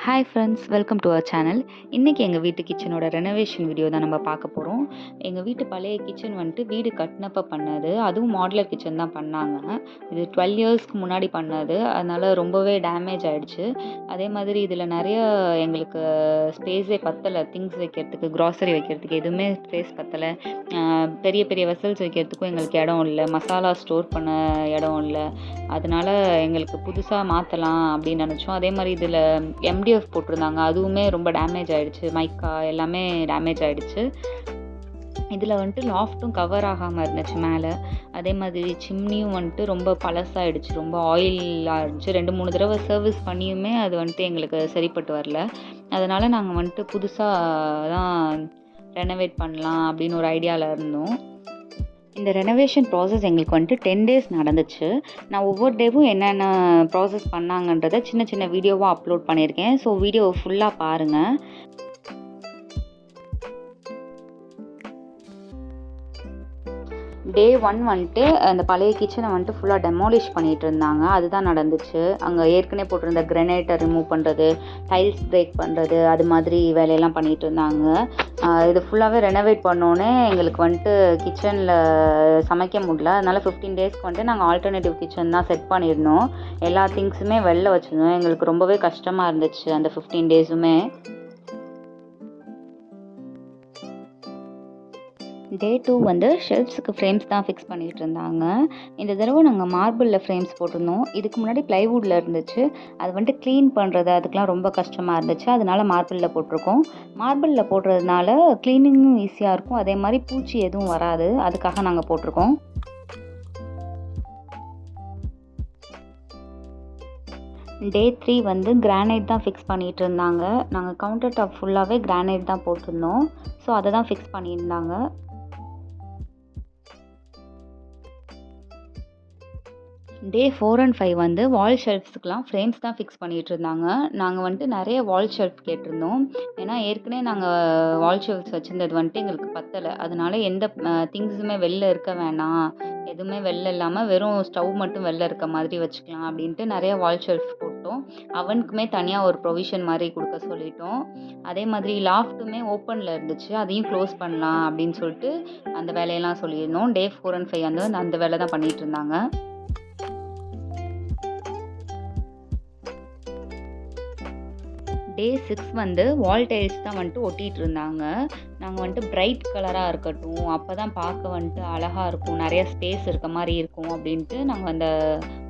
Hi friends, welcome to our channel. இன்றைக்கி எங்கள் வீட்டு கிச்சனோட ரெனோவேஷன் வீடியோ தான் நம்ம பார்க்க போகிறோம். எங்கள் வீட்டு பழைய கிச்சன் வந்துட்டு வீடு கட்டினப்போ பண்ணது, அதுவும் மாடுலர் கிச்சன் தான் பண்ணாங்க. இது 12 இயர்ஸ்க்கு முன்னாடி பண்ணது, அதனால் ரொம்பவே டேமேஜ் ஆகிடுச்சு. அதே மாதிரி இதில் நிறைய எங்களுக்கு ஸ்பேஸே பத்தலை, திங்ஸ் வைக்கிறதுக்கு, க்ராசரி வைக்கிறதுக்கு எதுவுமே ஸ்பேஸ் பத்தலை. பெரிய பெரிய வெசல்ஸ் வைக்கிறதுக்கும் எங்களுக்கு இடம் இல்லை, மசாலா ஸ்டோர் பண்ண இடம் இல்லை. அதனால் எங்களுக்கு புதுசாக மாற்றலாம் அப்படின்னு நினச்சோம். அதே மாதிரி இதில் எம்டிஎஃப் போட்டிருந்தாங்க, அதுவுமே ரொம்ப டேமேஜ் ஆகிடுச்சு. மைக்கா எல்லாமே டேமேஜ் ஆகிடுச்சு. இதில் வந்துட்டு லாஃப்ட்டும் கவர் ஆகாமல் இருந்துச்சு மேலே. அதே மாதிரி சிம்னியும் வந்துட்டு ரொம்ப பழசாகிடுச்சு, ரொம்ப ஆயில் ஆகிடுச்சு. 2-3 தடவை சர்வீஸ் பண்ணியுமே அது வந்துட்டு எங்களுக்கு சரிப்பட்டு வரல. அதனால் நாங்கள் வந்துட்டு புதுசாக தான் ரெனோவேட் பண்ணலாம் அப்படின்னு ஒரு ஐடியாவில் இருந்தோம். இந்த ரெனோவேஷன் ப்ராசஸ் எங்களுக்கு வந்துட்டு 10 டேஸ் நடந்துச்சு. நான் ஒவ்வொரு டேவும் என்னென்ன ப்ராசஸ் பண்ணாங்கன்றதை சின்ன சின்ன வீடியோவாக அப்லோட் பண்ணியிருக்கேன். ஸோ வீடியோவை ஃபுல்லாக பாருங்கள். டே 1 வந்துட்டு அந்த பழைய கிச்சனை வந்துட்டு ஃபுல்லாக டெமாலிஷ் பண்ணிகிட்டு இருந்தாங்க. அதுதான் நடந்துச்சு. அங்கே ஏற்கனவே போட்டிருந்த கிரனைட்டை ரிமூவ் பண்ணுறது, டைல்ஸ் பிரேக் பண்ணுறது, அது மாதிரி வேலையெல்லாம் பண்ணிகிட்டு இருந்தாங்க. இது ஃபுல்லாகவே ரெனோவேட் பண்ணோன்னே எங்களுக்கு வந்துட்டு கிச்சனில் சமைக்க முடியல. அதனால் 15 டேஸ்க்கு வந்துட்டு நாங்கள் ஆல்டர்னேட்டிவ் கிச்சன் தான் செட் பண்ணியிருந்தோம். எல்லா திங்ஸுமே வெளில வச்சுருந்தோம். எங்களுக்கு ரொம்பவே கஷ்டமாக இருந்துச்சு அந்த 15 டேஸுமே. டே 2 வந்து ஷெல்ஃப்ஸுக்கு ஃப்ரேம்ஸ் தான் ஃபிக்ஸ் பண்ணிகிட்டு இருந்தாங்க. இந்த தடவை நாங்கள் மார்பிளில் ஃப்ரேம்ஸ் போட்டிருந்தோம். இதுக்கு முன்னாடி ப்ளைவுட்டில் இருந்துச்சு. அது வந்துட்டு க்ளீன் பண்ணுறது அதுக்கெலாம் ரொம்ப கஷ்டமாக இருந்துச்சு. அதனால் மார்பிளில் போட்டிருக்கோம். மார்பிளில் போடுறதுனால க்ளீனிங்கும் ஈஸியாக இருக்கும். அதே மாதிரி பூச்சி எதுவும் வராது, அதுக்காக நாங்கள் போட்டிருக்கோம். டே 3 வந்து கிரானைட் தான் ஃபிக்ஸ் பண்ணிகிட்டு இருந்தாங்க. நாங்கள் கவுண்டர் டாப் ஃபுல்லாகவே கிரானைட் தான் போட்டிருந்தோம். ஸோ அதை தான் ஃபிக்ஸ் பண்ணியிருந்தாங்க. டே 4 and 5 வந்து வால் ஷெல்ஃப்ஸுக்கெலாம் ஃப்ரேம்ஸ் தான் ஃபிக்ஸ் பண்ணிகிட்டு இருந்தாங்க. நாங்கள் வந்துட்டு நிறைய வால் ஷெல்ஃப் கேட்டிருந்தோம். ஏன்னா ஏற்கனவே நாங்கள் வால் ஷெல்ஃப்ஸ் வச்சுருந்தது வந்துட்டு எங்களுக்கு பத்தலை. அதனால எந்த திங்ஸுமே வெளில இருக்க வேணாம், எதுவுமே வெளில இல்லாமல் வெறும் ஸ்டவ் மட்டும் வெளில இருக்க மாதிரி வச்சுக்கலாம் அப்படின்ட்டு நிறைய வால் ஷெல்ஃப் போட்டோம். அவனுக்குமே தனியாக ஒரு ப்ரொவிஷன் மாதிரி கொடுக்க சொல்லிட்டோம். அதே மாதிரி லாஃப்ட்டுமே ஓப்பனில் இருந்துச்சு, அதையும் க்ளோஸ் பண்ணலாம் அப்படின்னு சொல்லிட்டு அந்த வேலையெல்லாம் சொல்லியிருந்தோம். டே 4 and 5 வந்து அந்த வேலை தான் பண்ணிகிட்டு இருந்தாங்க. டே 6 வந்து வால் டைல்ஸ் தான் வந்துட்டு ஒட்டிகிட்டு இருந்தாங்க. நாங்கள் வந்துட்டு பிரைட் கலராக இருக்கட்டும், அப்போ தான் பார்க்க வந்துட்டு அழகாக இருக்கும், நிறைய ஸ்பேஸ் இருக்க மாதிரி இருக்கும் அப்படின்ட்டு நாங்கள் அந்த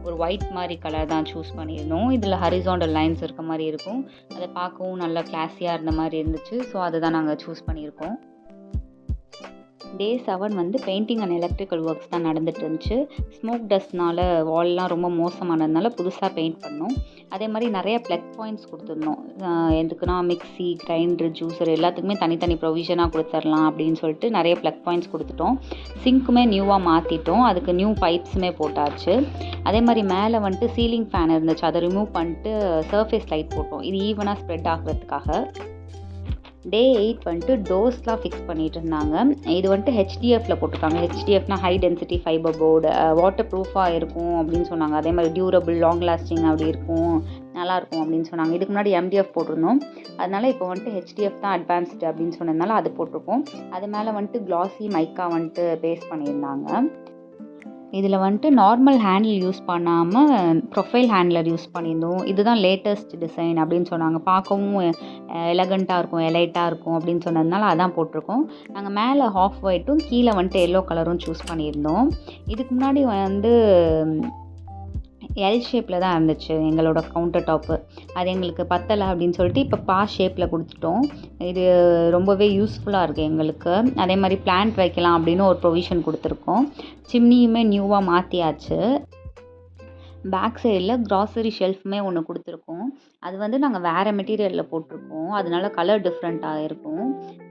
ஒரு ஒயிட் மாதிரி கலர் தான் சூஸ் பண்ணியிருந்தோம். இதில் ஹரிசாண்டல் லைன்ஸ் இருக்க மாதிரி இருக்கும், அதை பார்க்கவும் நல்லா கிளாஸியாக இருந்த மாதிரி இருந்துச்சு. ஸோ அதுதான் நாங்கள் சூஸ் பண்ணியிருக்கோம். டே 7 வந்து பெயிண்டிங் அண்ட் எலக்ட்ரிக்கல் ஒர்க்ஸ் தான் நடந்துட்டு இருந்துச்சு. ஸ்மோக் டஸ்ட்னால வால்லாம் ரொம்ப மோசமானதுனால புதுசாக பெயிண்ட் பண்ணோம். அதே மாதிரி நிறைய ப்ளக் பாயிண்ட்ஸ் கொடுத்துருந்தோம். எதுக்குன்னா மிக்ஸி, கிரைண்டர், ஜூஸர் எல்லாத்துக்குமே தனித்தனி ப்ரொவிஷனாக கொடுத்துர்லாம் அப்படின்னு சொல்லிட்டு நிறைய ப்ளக் பாயிண்ட்ஸ் கொடுத்துட்டோம். சிங்க்குமே நியூவாக மாற்றிட்டோம், அதுக்கு நியூ பைப்ஸுமே போட்டாச்சு. அதே மாதிரி மேலே வந்துட்டு சீலிங் ஃபேன் இருந்துச்சு, அதை ரிமூவ் பண்ணிட்டு சர்ஃபேஸ் லைட் போட்டோம், இது ஈவனாக ஸ்ப்ரெட் ஆகிறதுக்காக. டே 8 வந்துட்டு டோர்ஸ்லாம் ஃபிக்ஸ் பண்ணிகிட்டு இருந்தாங்க. இது வந்துட்டு ஹெச்டிஎஃப்பில் போட்டிருக்காங்க. ஹெச்டிஎஃப்னா high density fibre board, water ப்ரூஃபாக இருக்கும் அப்படின்னு சொன்னாங்க. அதே மாதிரி டியூரபிள், லாங் லாஸ்டிங் அப்படி இருக்கும், நல்லாயிருக்கும் அப்படின்னு சொன்னாங்க. இதுக்கு முன்னாடி எம்டிஎஃப் போட்டிருந்தோம். அதனால் இப்போ வந்துட்டு ஹெச்டிஎஃப் தான் அட்வான்ஸ்டு அப்படின்னு சொன்னதுனால அது போட்டிருக்கோம். அது மேலே வந்துட்டு கிளாஸி மைக்கா வந்துட்டு பேஸ்ட் பண்ணியிருந்தாங்க. இதில் வந்துட்டு நார்மல் ஹேண்டில் யூஸ் பண்ணாமல் ப்ரொஃபைல் ஹேண்ட்லர் யூஸ் பண்ணியிருந்தோம். இதுதான் லேட்டஸ்ட் டிசைன் அப்படின்னு சொன்னாங்க. பார்க்கவும் எலகண்ட்டாக இருக்கும், எலைட்டாக இருக்கும் அப்படின்னு சொன்னதுனால அதான் போட்டிருக்கோம். நாங்கள் மேலே ஹாஃப் ஒயிட்டும் கீழே வந்துட்டு எல்லோ கலரும் சூஸ் பண்ணியிருந்தோம். இதுக்கு முன்னாடி வந்து எல் ஷேப்பில் தான் இருந்துச்சு எங்களோட கவுண்டர் டாப்பு. அது எங்களுக்கு பத்தலை அப்படின்னு சொல்லிட்டு இப்போ பாஸ் ஷேப்பில் கொடுத்துட்டோம். இது ரொம்பவே யூஸ்ஃபுல்லாக இருக்குது எங்களுக்கு. அதே மாதிரி பிளான்ட் வைக்கலாம் அப்படின்னு ஒரு ப்ரொவிஷன் கொடுத்துருக்கோம். சிம்னியுமே நியூவாக மாற்றியாச்சு. பேக் சைடில் க்ராசரி ஷெல்ஃபுமே ஒன்று கொடுத்துருக்கோம். அது வந்து நாங்கள் வேறு மெட்டீரியலில் போட்டிருக்கோம், அதனால கலர் டிஃப்ரெண்ட்டாக இருக்கும்.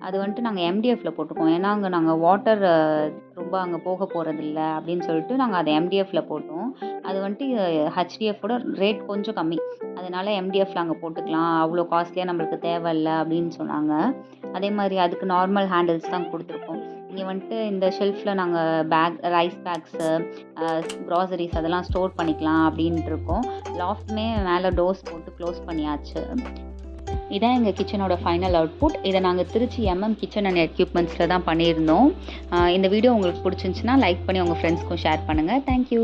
அது வந்துட்டு நாங்கள் எம்டிஎஃப்பில் போட்டிருக்கோம். ஏன்னா அங்கே நாங்கள் வாட்டர் ரொம்ப அங்கே போக போகிறதில்ல அப்படின்னு சொல்லிட்டு நாங்கள் அதை எம்டிஎஃப்பில் போட்டோம். அது வந்துட்டு ஹெச்டிஎஃப்போட ரேட் கொஞ்சம் கம்மி, அதனால் எம்டிஎஃப்பில் அங்கே போட்டுக்கலாம், அவ்வளோ காஸ்ட்லியாக நம்மளுக்கு தேவையில்லை அப்படின்னு சொன்னாங்க. அதே மாதிரி அதுக்கு நார்மல் ஹேண்டில்ஸ் தான் கொடுத்துருக்கோம். இங்கே வந்துட்டு இந்த ஷெல்ஃபில் நாங்கள் ரைஸ் பேக்ஸு, க்ராசரிஸ் அதெல்லாம் ஸ்டோர் பண்ணிக்கலாம் அப்படின்ட்டு இருக்கோம். லாஃப்ட்டுமே மேலே டோர்ஸ் போட்டு க்ளோஸ் பண்ணியாச்சு. இதான் எங்கள் கிச்சனோட ஃபைனல் அவுட்புட். இதை நாங்கள் திருச்சி கிச்சன் அண்ட் எக்யூப்மெண்ட்ஸில் தான் பண்ணியிருந்தோம். இந்த வீடியோ உங்களுக்கு பிடிச்சிருந்துச்சுன்னா லைக் பண்ணி உங்கள் ஃப்ரெண்ட்ஸ்க்கும் ஷேர் பண்ணுங்கள். தேங்க்யூ.